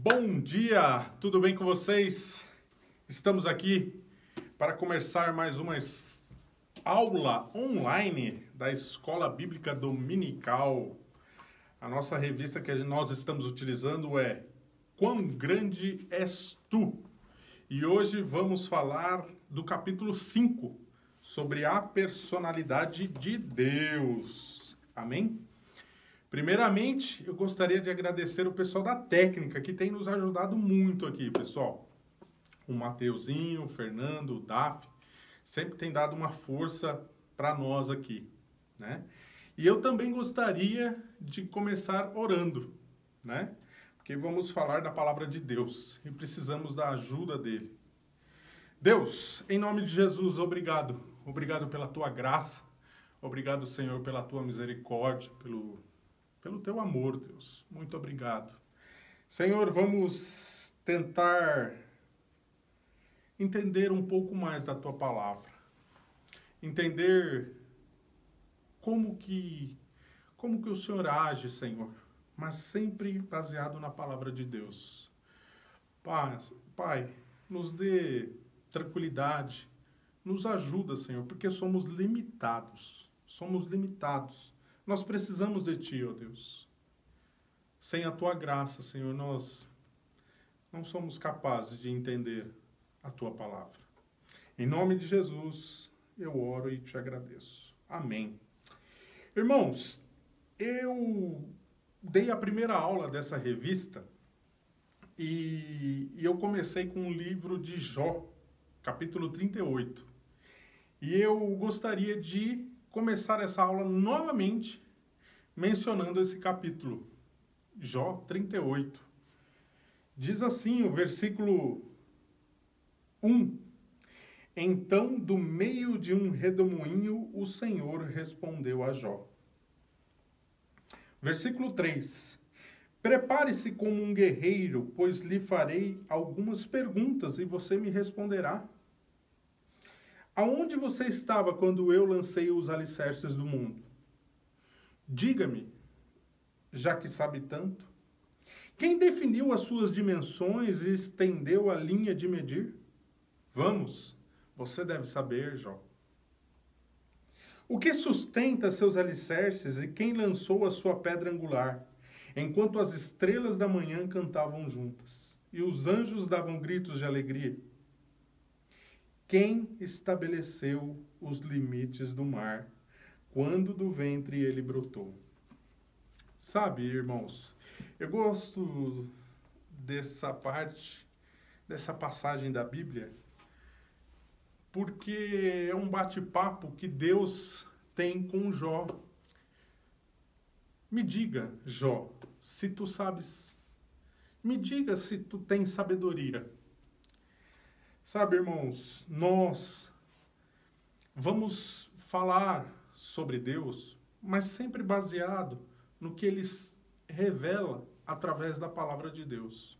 Bom dia, tudo bem com vocês? Estamos aqui para começar mais uma aula online da Escola Bíblica Dominical. A nossa revista que nós estamos utilizando é Quão Grande És Tu? E hoje vamos falar do capítulo 5, sobre a personalidade de Deus. Amém? Primeiramente, eu gostaria de agradecer o pessoal da técnica, que tem nos ajudado muito aqui, pessoal. O Mateuzinho, o Fernando, o Daf, sempre tem dado uma força para nós aqui, né? E eu também gostaria de começar orando, né? Porque vamos falar da palavra de Deus e precisamos da ajuda dele. Deus, em nome de Jesus, obrigado. Obrigado pela tua graça. Obrigado, Senhor, pela tua misericórdia, pelo teu amor, Deus. Muito obrigado. Senhor, vamos tentar entender um pouco mais da tua palavra. Entender como que o Senhor age, Senhor, mas sempre baseado na palavra de Deus. Pai, nos dê tranquilidade, nos ajuda, Senhor, porque somos limitados. Somos limitados. Nós precisamos de Ti, ó Deus. Sem a Tua graça, Senhor, nós não somos capazes de entender a Tua palavra. Em nome de Jesus, eu oro e te agradeço. Amém. Irmãos, eu dei a primeira aula dessa revista e eu comecei com o livro de Jó, capítulo 38. E eu gostaria de começar essa aula novamente mencionando esse capítulo, Jó 38. Diz assim o versículo 1. Então, do meio de um redemoinho, o Senhor respondeu a Jó. Versículo 3. Prepare-se como um guerreiro, pois lhe farei algumas perguntas e você me responderá. Aonde você estava quando eu lancei os alicerces do mundo? Diga-me, já que sabe tanto. Quem definiu as suas dimensões e estendeu a linha de medir? Vamos, você deve saber, Jó. O que sustenta seus alicerces e quem lançou a sua pedra angular, enquanto as estrelas da manhã cantavam juntas e os anjos davam gritos de alegria? Quem estabeleceu os limites do mar, quando do ventre ele brotou? Sabe, irmãos, eu gosto dessa passagem da Bíblia, porque é um bate-papo que Deus tem com Jó. Me diga, Jó, se tu sabes. Me diga se tu tens sabedoria. Sabe, irmãos, nós vamos falar sobre Deus, mas sempre baseado no que Ele revela através da palavra de Deus.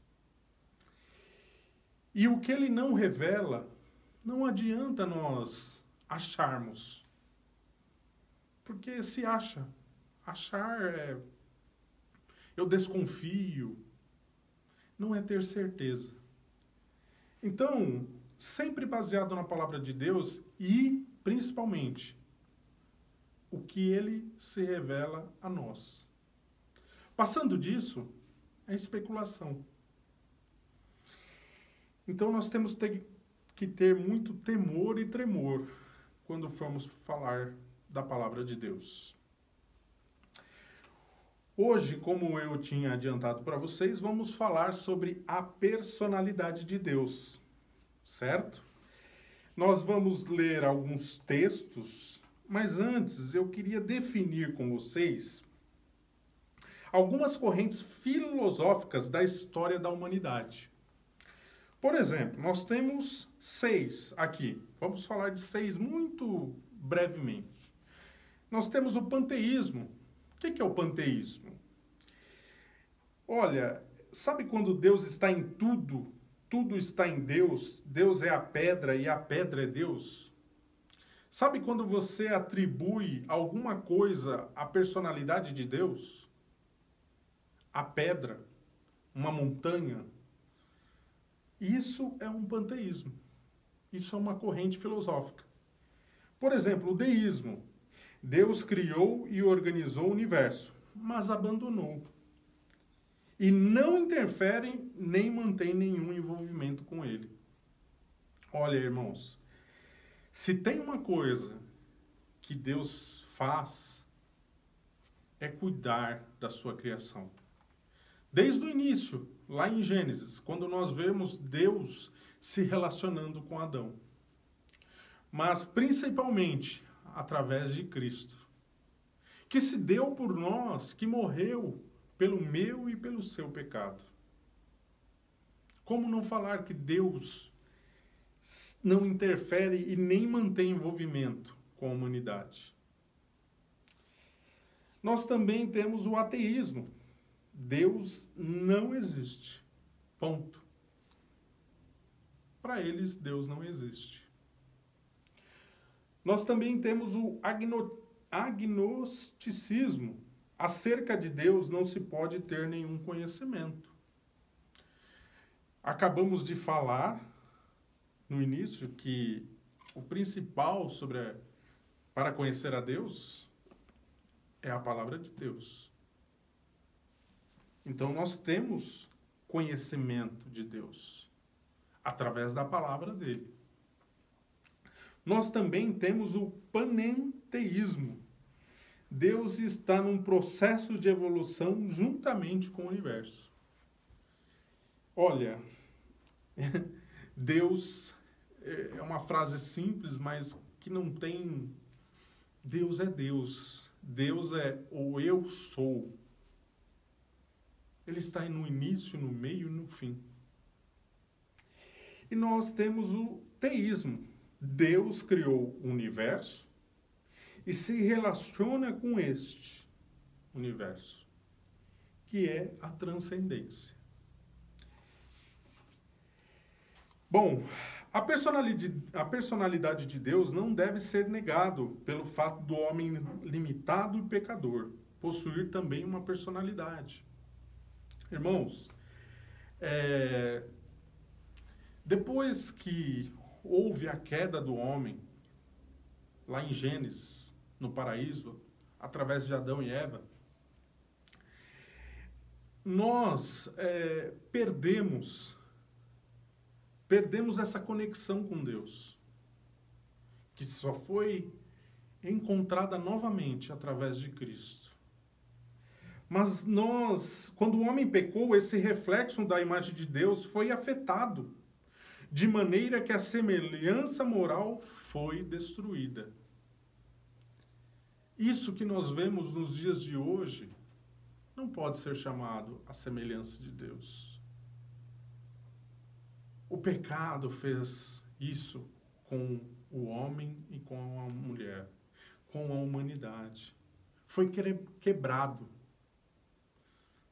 E o que Ele não revela, não adianta nós acharmos. Porque se acha. Achar é... eu desconfio. Não é ter certeza. Então, sempre baseado na palavra de Deus e, principalmente, o que Ele se revela a nós. Passando disso, é especulação. Então, nós temos que ter muito temor e tremor quando formos falar da palavra de Deus. Hoje, como eu tinha adiantado para vocês, vamos falar sobre a personalidade de Deus, certo? Nós vamos ler alguns textos, mas antes eu queria definir com vocês algumas correntes filosóficas da história da humanidade. Por exemplo, nós temos 6 aqui. Vamos falar de 6 muito brevemente. Nós temos o panteísmo. O que é o panteísmo? Olha, sabe quando Deus está em tudo, tudo está em Deus, Deus é a pedra e a pedra é Deus? Sabe quando você atribui alguma coisa à personalidade de Deus? A pedra, uma montanha. Isso é um panteísmo. Isso é uma corrente filosófica. Por exemplo, o deísmo. Deus criou e organizou o universo, mas abandonou. E não interfere nem mantém nenhum envolvimento com ele. Olha, irmãos, se tem uma coisa que Deus faz, é cuidar da sua criação. Desde o início, lá em Gênesis, quando nós vemos Deus se relacionando com Adão. Mas, principalmente, através de Cristo, que se deu por nós, que morreu pelo meu e pelo seu pecado. Como não falar que Deus não interfere e nem mantém envolvimento com a humanidade? Nós também temos o ateísmo. Deus não existe. Ponto. Para eles, Deus não existe. Nós também temos o agnosticismo. Acerca de Deus não se pode ter nenhum conhecimento. Acabamos de falar no início que o principal para conhecer a Deus é a palavra de Deus. Então nós temos conhecimento de Deus através da palavra dele. Nós também temos o panenteísmo. Deus está num processo de evolução juntamente com o universo. Olha, Deus é uma frase simples, mas que não tem... Deus é Deus. Deus é o eu sou. Ele está no início, no meio e no fim. E nós temos o teísmo. Deus criou o universo e se relaciona com este universo, que é a transcendência. Bom, a personalidade de Deus não deve ser negado pelo fato do homem limitado e pecador possuir também uma personalidade. Irmãos, depois que houve a queda do homem, lá em Gênesis, no paraíso, através de Adão e Eva, nós perdemos essa conexão com Deus, que só foi encontrada novamente através de Cristo. Mas quando o homem pecou, esse reflexo da imagem de Deus foi afetado, de maneira que a semelhança moral foi destruída. Isso que nós vemos nos dias de hoje não pode ser chamado a semelhança de Deus. O pecado fez isso com o homem e com a mulher, com a humanidade. Foi quebrado.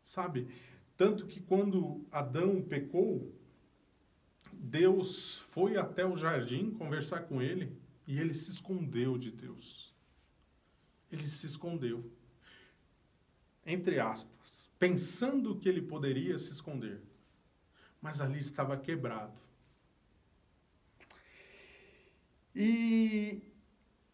Sabe? Tanto que quando Adão pecou, Deus foi até o jardim conversar com ele e ele se escondeu de Deus. Ele se escondeu, entre aspas, pensando que ele poderia se esconder. Mas ali estava quebrado. E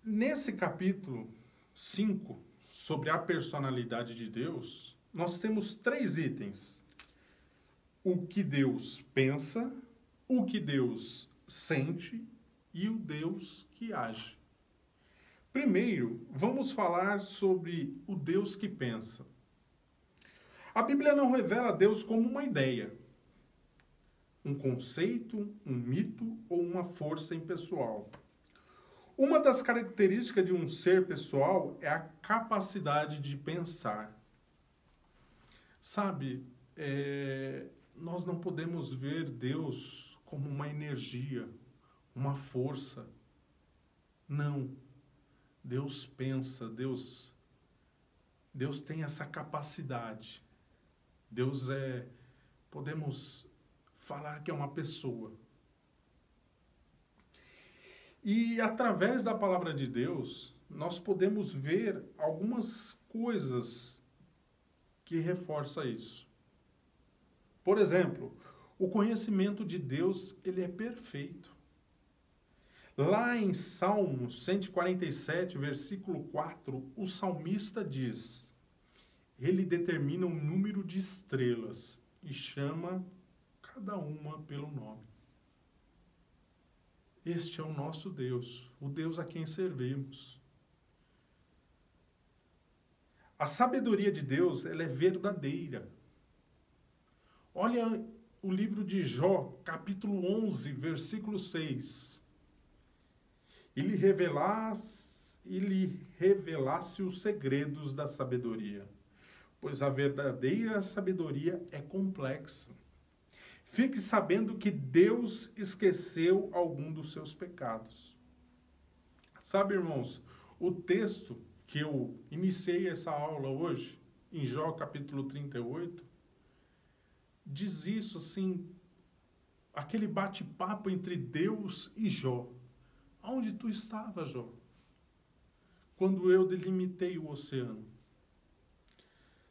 nesse capítulo 5, sobre a personalidade de Deus, nós temos 3 itens. O que Deus pensa, o que Deus sente e o Deus que age. Primeiro, vamos falar sobre o Deus que pensa. A Bíblia não revela Deus como uma ideia, um conceito, um mito ou uma força impessoal. Uma das características de um ser pessoal é a capacidade de pensar. Sabe, nós não podemos ver Deus como uma energia, uma força. Não. Deus pensa, Deus tem essa capacidade. Deus podemos falar que é uma pessoa. E através da palavra de Deus, nós podemos ver algumas coisas que reforçam isso. Por exemplo, o conhecimento de Deus, ele é perfeito. Lá em Salmos 147, versículo 4, o salmista diz: ele determina o número de estrelas e chama cada uma pelo nome. Este é o nosso Deus, o Deus a quem servimos. A sabedoria de Deus, ela é verdadeira. Olha o livro de Jó, capítulo 11, versículo 6. Ele revelasse os segredos da sabedoria, pois a verdadeira sabedoria é complexa. Fique sabendo que Deus esqueceu algum dos seus pecados. Sabe, irmãos, o texto que eu iniciei essa aula hoje, em Jó capítulo 38, diz isso assim, aquele bate-papo entre Deus e Jó. Onde tu estava, Jó? Quando eu delimitei o oceano.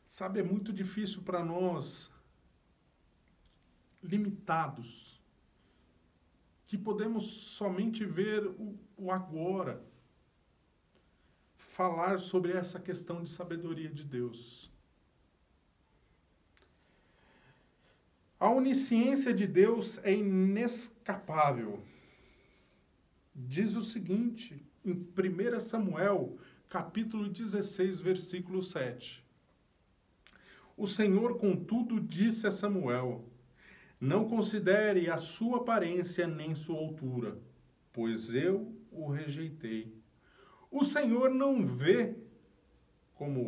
Sabe, é muito difícil para nós, limitados, que podemos somente ver o agora, falar sobre essa questão de sabedoria de Deus. A onisciência de Deus é inescapável. Diz o seguinte, em 1 Samuel, capítulo 16, versículo 7. O Senhor, contudo, disse a Samuel: não considere a sua aparência nem sua altura, pois eu o rejeitei. O Senhor não vê como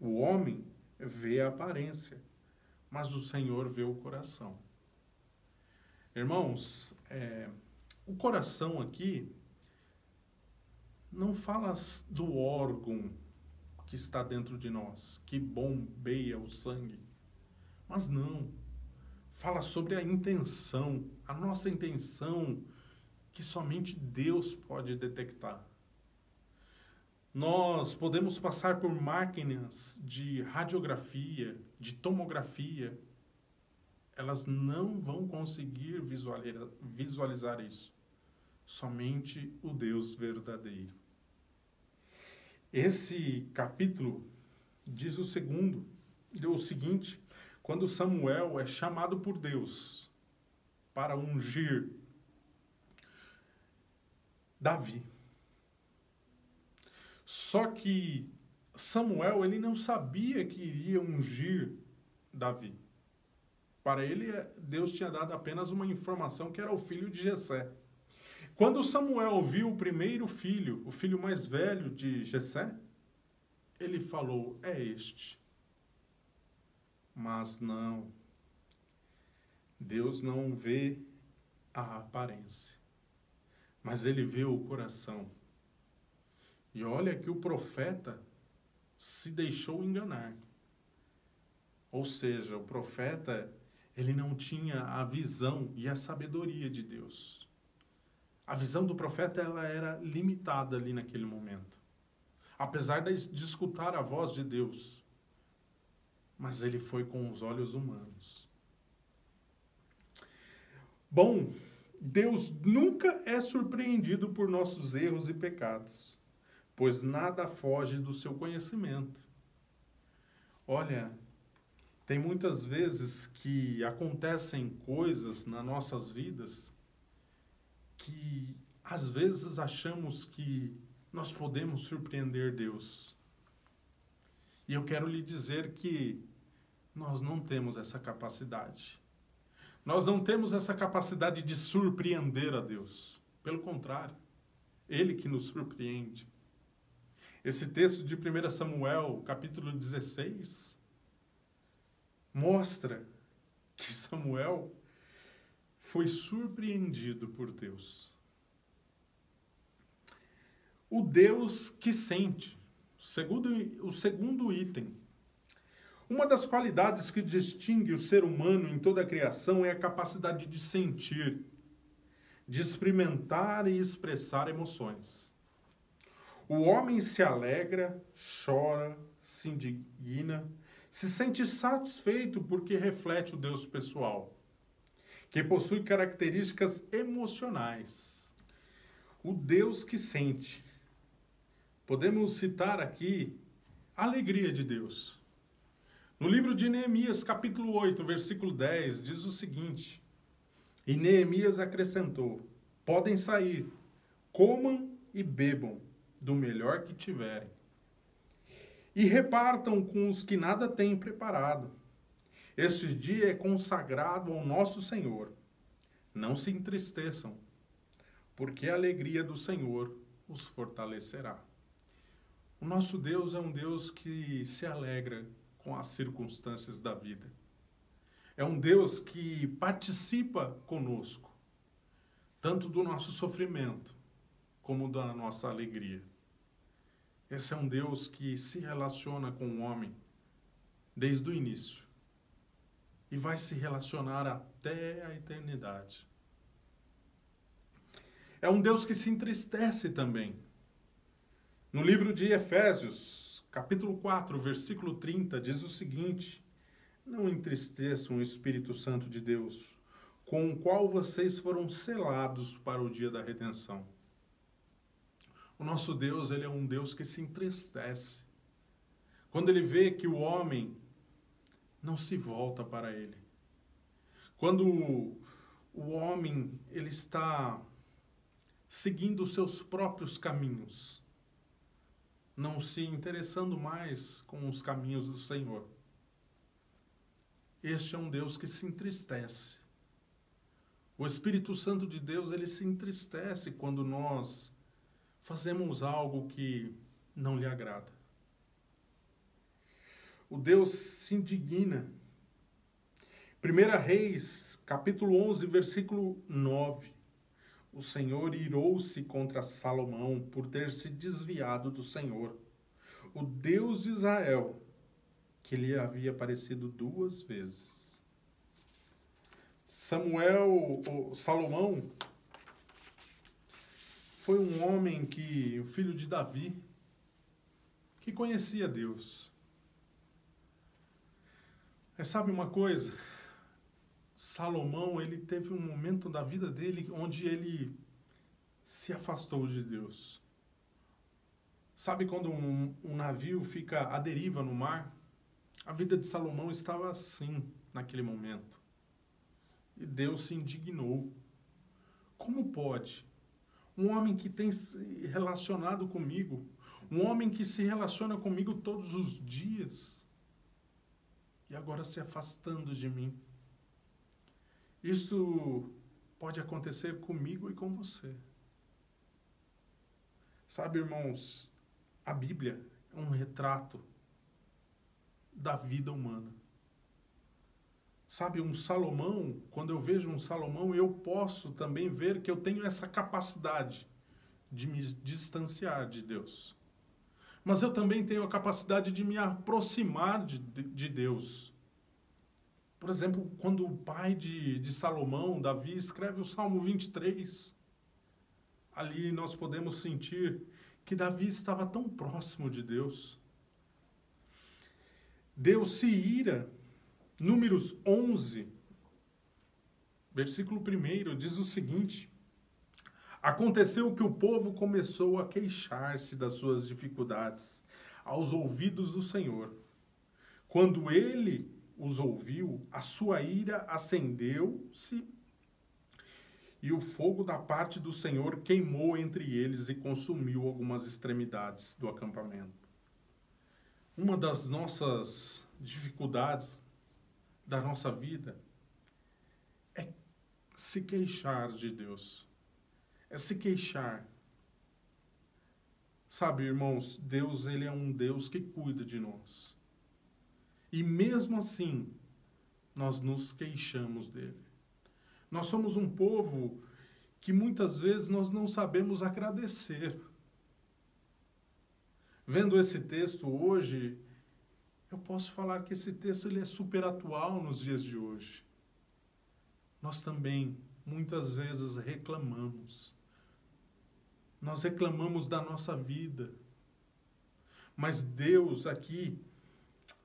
o homem vê a aparência, mas o Senhor vê o coração. Irmãos, o coração aqui não fala do órgão que está dentro de nós, que bombeia o sangue, mas não. Fala sobre a intenção, a nossa intenção, que somente Deus pode detectar. Nós podemos passar por máquinas de radiografia, de tomografia, elas não vão conseguir visualizar isso. Somente o Deus verdadeiro. Esse capítulo diz o seguinte, quando Samuel é chamado por Deus para ungir Davi. Só que Samuel, ele não sabia que iria ungir Davi. Para ele, Deus tinha dado apenas uma informação que era o filho de Jessé. Quando Samuel viu o primeiro filho, o filho mais velho de Jessé, ele falou, é este. Mas não, Deus não vê a aparência, mas ele vê o coração. E olha que o profeta se deixou enganar. Ou seja, o profeta, ele não tinha a visão e a sabedoria de Deus. A visão do profeta, ela era limitada ali naquele momento. Apesar de escutar a voz de Deus, mas ele foi com os olhos humanos. Bom, Deus nunca é surpreendido por nossos erros e pecados, pois nada foge do seu conhecimento. Olha, tem muitas vezes que acontecem coisas nas nossas vidas que às vezes achamos que nós podemos surpreender Deus. E eu quero lhe dizer que nós não temos essa capacidade. Nós não temos essa capacidade de surpreender a Deus. Pelo contrário, Ele que nos surpreende. Esse texto de 1 Samuel, capítulo 16, mostra que Samuel foi surpreendido por Deus. O Deus que sente. O segundo item. Uma das qualidades que distingue o ser humano em toda a criação é a capacidade de sentir, de experimentar e expressar emoções. O homem se alegra, chora, se indigna, Se sente satisfeito porque reflete o Deus pessoal, que possui características emocionais. O Deus que sente. Podemos citar aqui a alegria de Deus. No livro de Neemias, capítulo 8, versículo 10, diz o seguinte: E Neemias acrescentou: podem sair, comam e bebam do melhor que tiverem, e repartam com os que nada têm preparado. Este dia é consagrado ao nosso Senhor. Não se entristeçam, porque a alegria do Senhor os fortalecerá. O nosso Deus é um Deus que se alegra com as circunstâncias da vida. É um Deus que participa conosco, tanto do nosso sofrimento como da nossa alegria. Esse é um Deus que se relaciona com o homem desde o início e vai se relacionar até a eternidade. É um Deus que se entristece também. No livro de Efésios, capítulo 4, versículo 30, diz o seguinte: não entristeçam o Espírito Santo de Deus, com o qual vocês foram selados para o dia da redenção. O nosso Deus, ele é um Deus que se entristece quando ele vê que o homem não se volta para ele. Quando o homem ele está seguindo os seus próprios caminhos, não se interessando mais com os caminhos do Senhor. Este é um Deus que se entristece. O Espírito Santo de Deus, ele se entristece quando nós fazemos algo que não lhe agrada. O Deus se indigna. 1 Reis, capítulo 11, versículo 9. O Senhor irou-se contra Salomão por ter se desviado do Senhor, o Deus de Israel, que lhe havia aparecido 2 vezes. Salomão foi um homem o filho de Davi, que conhecia Deus. Mas sabe uma coisa? Salomão, ele teve um momento da vida dele onde ele se afastou de Deus. Sabe quando um navio fica à deriva no mar? A vida de Salomão estava assim naquele momento. E Deus se indignou. Como pode um homem que tem se relacionado comigo, um homem que se relaciona comigo todos os dias, e agora se afastando de mim? Isso pode acontecer comigo e com você. Sabe, irmãos, a Bíblia é um retrato da vida humana. Sabe, um Salomão, quando eu vejo um Salomão, eu posso também ver que eu tenho essa capacidade de me distanciar de Deus. Mas eu também tenho a capacidade de me aproximar de Deus. Por exemplo, quando o pai de Salomão, Davi, escreve o Salmo 23, ali nós podemos sentir que Davi estava tão próximo de Deus. Deus se ira. Números 11, versículo 1, diz o seguinte: aconteceu que o povo começou a queixar-se das suas dificuldades aos ouvidos do Senhor. Quando ele os ouviu, a sua ira acendeu-se e o fogo da parte do Senhor queimou entre eles e consumiu algumas extremidades do acampamento. Uma das nossas dificuldades da nossa vida é se queixar de Deus. É se queixar. Sabe, irmãos, Deus, ele é um Deus que cuida de nós. E mesmo assim, nós nos queixamos dele. Nós somos um povo que muitas vezes nós não sabemos agradecer. Vendo esse texto hoje, eu posso falar que esse texto ele é super atual nos dias de hoje. Nós também, muitas vezes, reclamamos. Nós reclamamos da nossa vida. Mas Deus aqui,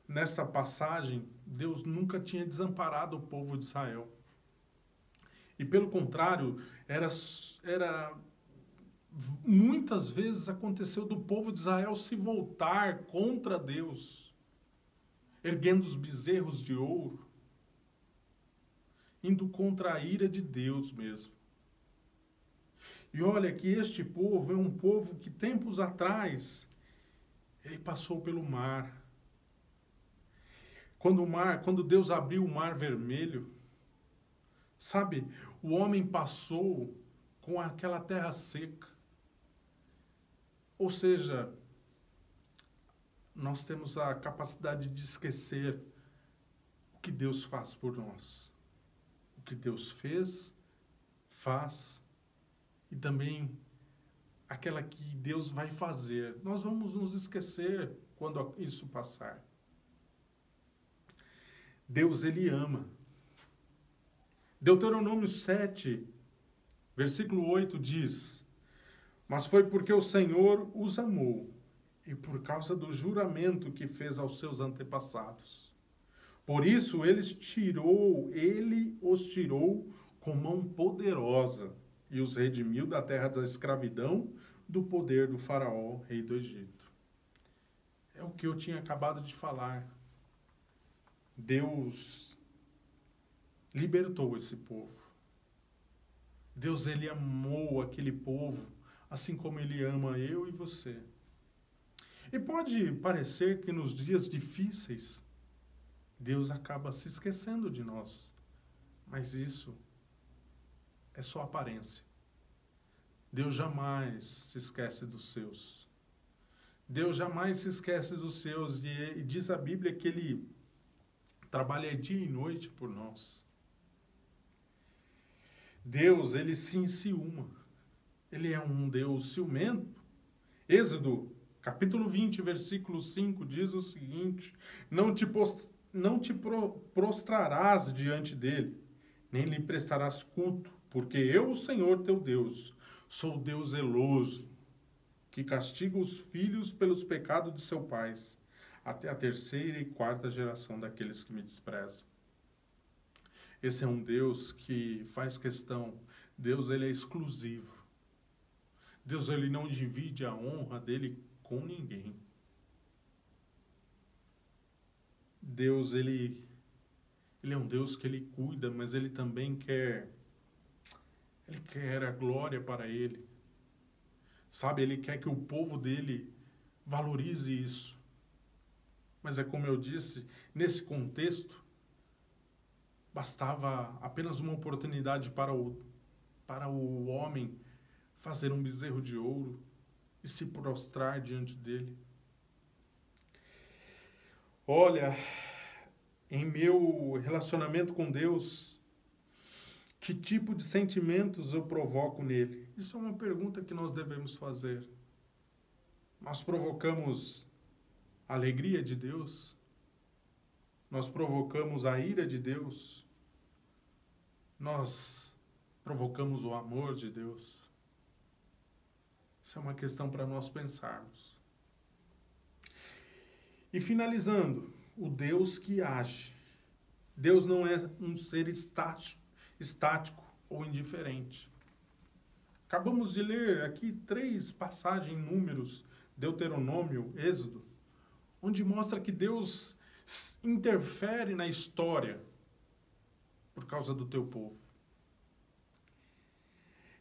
nessa passagem, Deus nunca tinha desamparado o povo de Israel. E pelo contrário, muitas vezes aconteceu do povo de Israel se voltar contra Deus, erguendo os bezerros de ouro, indo contra a ira de Deus mesmo. E olha que este povo é um povo que tempos atrás ele passou pelo mar. Quando Deus abriu o mar vermelho, sabe, o homem passou com aquela terra seca. Ou seja, nós temos a capacidade de esquecer o que Deus faz por nós. O que Deus fez, faz, e também aquela que Deus vai fazer. Nós vamos nos esquecer quando isso passar. Deus, ele ama. Deuteronômio 7, versículo 8 diz: mas foi porque o Senhor os amou e por causa do juramento que fez aos seus antepassados. Por isso ele os tirou com mão poderosa e os redimiu da terra da escravidão, do poder do faraó, rei do Egito. É o que eu tinha acabado de falar. Deus libertou esse povo. Deus, ele amou aquele povo, assim como ele ama eu e você. E pode parecer que nos dias difíceis, Deus acaba se esquecendo de nós. Mas isso é só aparência. Deus jamais se esquece dos seus. Deus jamais se esquece dos seus. E diz a Bíblia que ele trabalha dia e noite por nós. Deus, ele se enciuma. Ele é um Deus ciumento. Êxodo, capítulo 20, versículo 5, diz o seguinte: não te prostrarás diante dele, nem lhe prestarás culto, porque eu, o Senhor teu Deus, sou Deus zeloso, que castiga os filhos pelos pecados de seus pais, até a 3ª e 4ª geração daqueles que me desprezam. Esse é um Deus que faz questão. Deus, ele é exclusivo. Deus, ele não divide a honra dele com ninguém. Deus, ele é um Deus que ele cuida, mas ele também quer a glória para ele. Sabe, ele quer que o povo dele valorize isso. Mas é como eu disse, nesse contexto, bastava apenas uma oportunidade para o homem fazer um bezerro de ouro e se prostrar diante dele. Olha, em meu relacionamento com Deus, que tipo de sentimentos eu provoco nele? Isso é uma pergunta que nós devemos fazer. Nós provocamos a alegria de Deus? Nós provocamos a ira de Deus? Nós provocamos o amor de Deus? Isso é uma questão para nós pensarmos. E finalizando, o Deus que age. Deus não é um ser estático ou indiferente. Acabamos de ler aqui 3 passagens em Números, Deuteronômio, Êxodo, onde mostra que Deus interfere na história por causa do teu povo.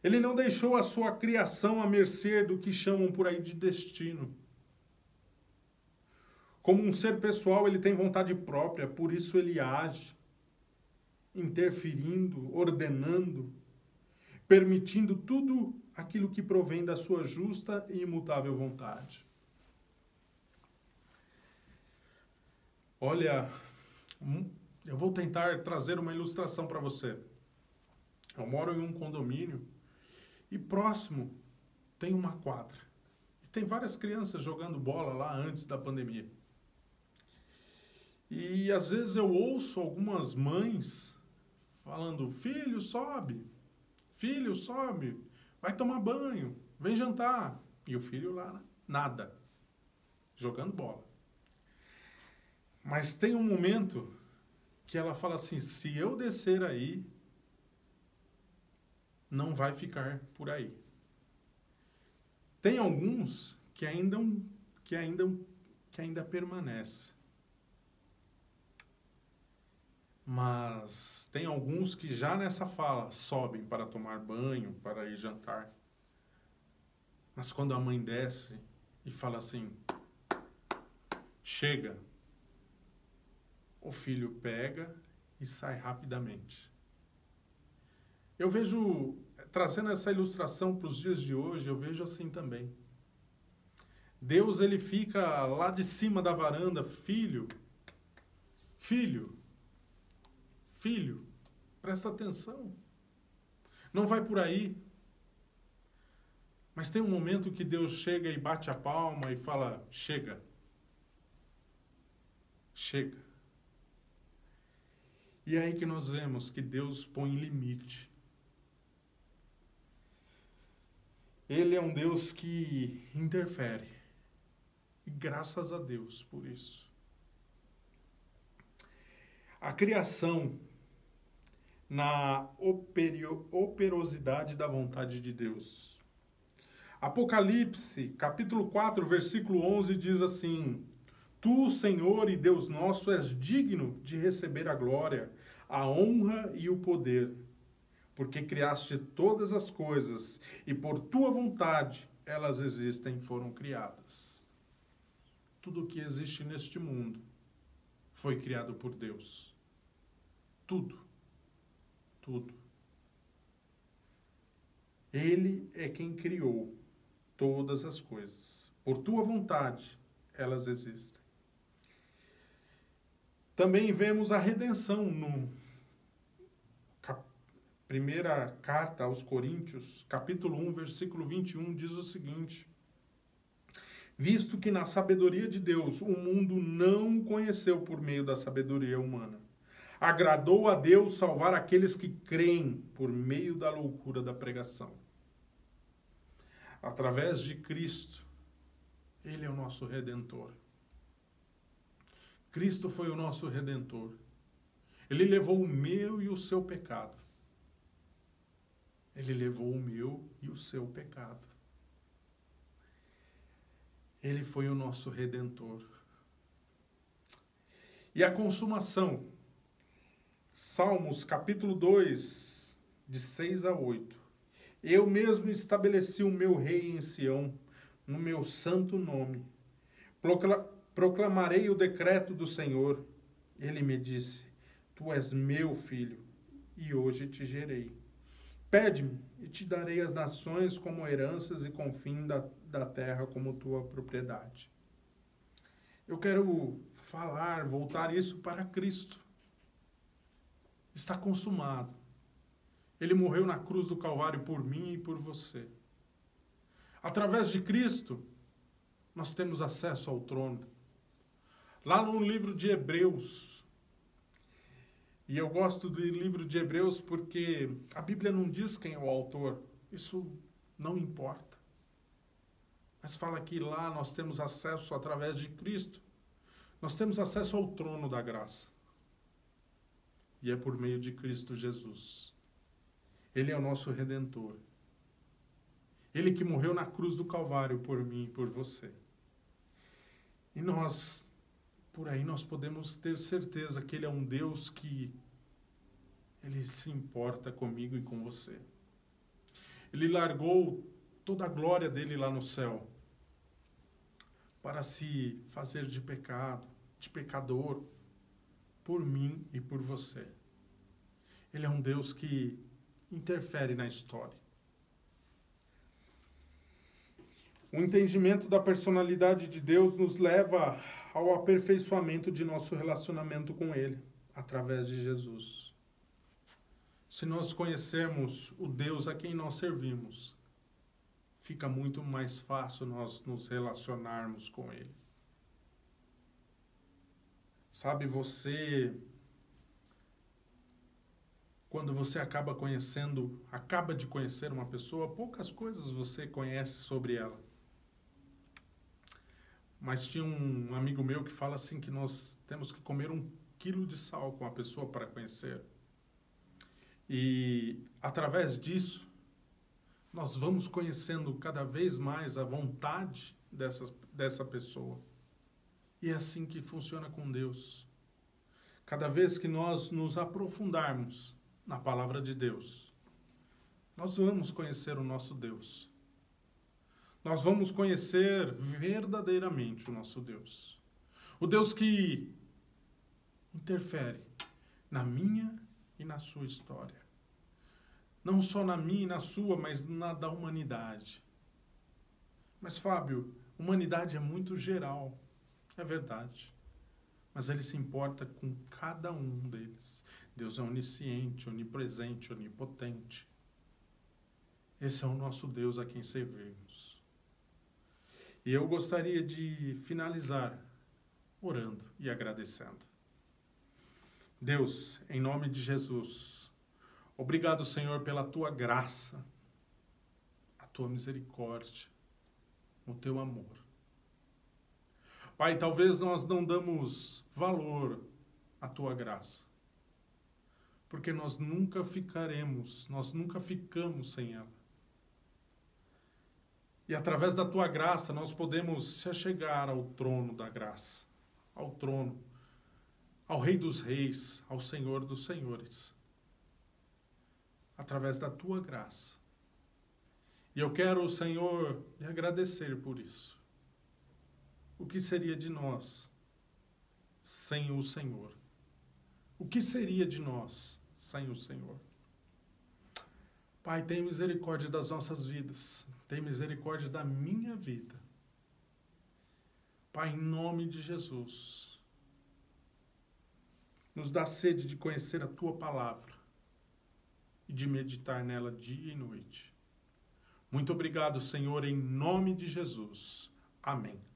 Ele não deixou a sua criação à mercê do que chamam por aí de destino. Como um ser pessoal, ele tem vontade própria, por isso ele age, interferindo, ordenando, permitindo tudo aquilo que provém da sua justa e imutável vontade. Olha, eu vou tentar trazer uma ilustração para você. Eu moro em um condomínio e próximo tem uma quadra. E tem várias crianças jogando bola lá antes da pandemia. E às vezes eu ouço algumas mães falando: filho, sobe, vai tomar banho, vem jantar. E o filho lá, nada, jogando bola. Mas tem um momento que ela fala assim, se eu descer aí, não vai ficar por aí. Tem alguns que ainda permanecem. Mas tem alguns que já nessa fala sobem para tomar banho, para ir jantar. Mas quando a mãe desce e fala assim, chega, o filho pega e sai rapidamente. Eu vejo, trazendo essa ilustração para os dias de hoje, eu vejo assim também. Deus, ele fica lá de cima da varanda, filho, presta atenção. Não vai por aí. Mas tem um momento que Deus chega e bate a palma e fala, chega. Chega. E é aí que nós vemos que Deus põe limite. Ele é um Deus que interfere. E graças a Deus por isso. A criação na operosidade da vontade de Deus. Apocalipse, capítulo 4, versículo 11, diz assim, Tu, Senhor e Deus nosso, és digno de receber a glória, a honra e o poder, porque criaste todas as coisas, e por tua vontade elas existem e foram criadas. Tudo o que existe neste mundo foi criado por Deus. Tudo. Tudo. Ele é quem criou todas as coisas. Por tua vontade, elas existem. Também vemos a redenção no primeira carta aos Coríntios, capítulo 1, versículo 21, diz o seguinte, visto que na sabedoria de Deus o mundo não o conheceu por meio da sabedoria humana, agradou a Deus salvar aqueles que creem por meio da loucura da pregação. Através de Cristo, Ele é o nosso Redentor. Cristo foi o nosso Redentor. Ele levou o meu e o seu pecado. Ele levou o meu e o seu pecado. Ele foi o nosso Redentor. E a consumação. Salmos, capítulo 2, de 6 a 8. Eu mesmo estabeleci o meu rei em Sião, no meu santo nome. Proclamarei o decreto do Senhor. Ele me disse, tu és meu filho, e hoje te gerei. Pede-me, e te darei as nações como heranças e confins da terra como tua propriedade. Eu quero voltar isso para Cristo. Está consumado. Ele morreu na cruz do Calvário por mim e por você. Através de Cristo, nós temos acesso ao trono. Lá no livro de Hebreus, e eu gosto do livro de Hebreus porque a Bíblia não diz quem é o autor, isso não importa. Mas fala que lá nós temos acesso através de Cristo, nós temos acesso ao trono da graça. E é por meio de Cristo Jesus. Ele é o nosso Redentor. Ele que morreu na cruz do Calvário por mim e por você. E nós, por aí, nós podemos ter certeza que Ele é um Deus que Ele se importa comigo e com você. Ele largou toda a glória dele lá no céu para se fazer de pecado, de pecador, por mim e por você. Ele é um Deus que interfere na história. O entendimento da personalidade de Deus nos leva ao aperfeiçoamento de nosso relacionamento com Ele, através de Jesus. Se nós conhecermos o Deus a quem nós servimos, fica muito mais fácil nós nos relacionarmos com Ele. Sabe, quando você acaba de conhecer uma pessoa, poucas coisas você conhece sobre ela. mas tinha um amigo meu que fala assim que nós temos que comer 1 quilo de sal com a pessoa para conhecer. E através disso, nós vamos conhecendo cada vez mais a vontade dessa pessoa. E é assim que funciona com Deus. Cada vez que nós nos aprofundarmos na palavra de Deus, nós vamos conhecer o nosso Deus. Nós vamos conhecer verdadeiramente o nosso Deus. O Deus que interfere na minha e na sua história. Não só na minha e na sua, mas na da humanidade. Mas, Fábio, humanidade é muito geral. É verdade. Mas ele se importa com cada um deles. Deus é onisciente, onipresente, onipotente. Esse é o nosso Deus a quem servimos. E eu gostaria de finalizar orando e agradecendo. Deus, em nome de Jesus, obrigado, Senhor, pela tua graça, a tua misericórdia, o teu amor. Pai, talvez nós não damos valor à tua graça, porque nós nunca ficamos sem ela. E através da tua graça nós podemos se achegar ao trono da graça, ao trono, ao Rei dos Reis, ao Senhor dos Senhores, através da tua graça. E eu quero, Senhor, lhe agradecer por isso. O que seria de nós sem o Senhor? O que seria de nós sem o Senhor? Pai, tem misericórdia das nossas vidas. Tem misericórdia da minha vida. Pai, em nome de Jesus, nos dá sede de conhecer a tua palavra e de meditar nela dia e noite. Muito obrigado, Senhor, em nome de Jesus. Amém.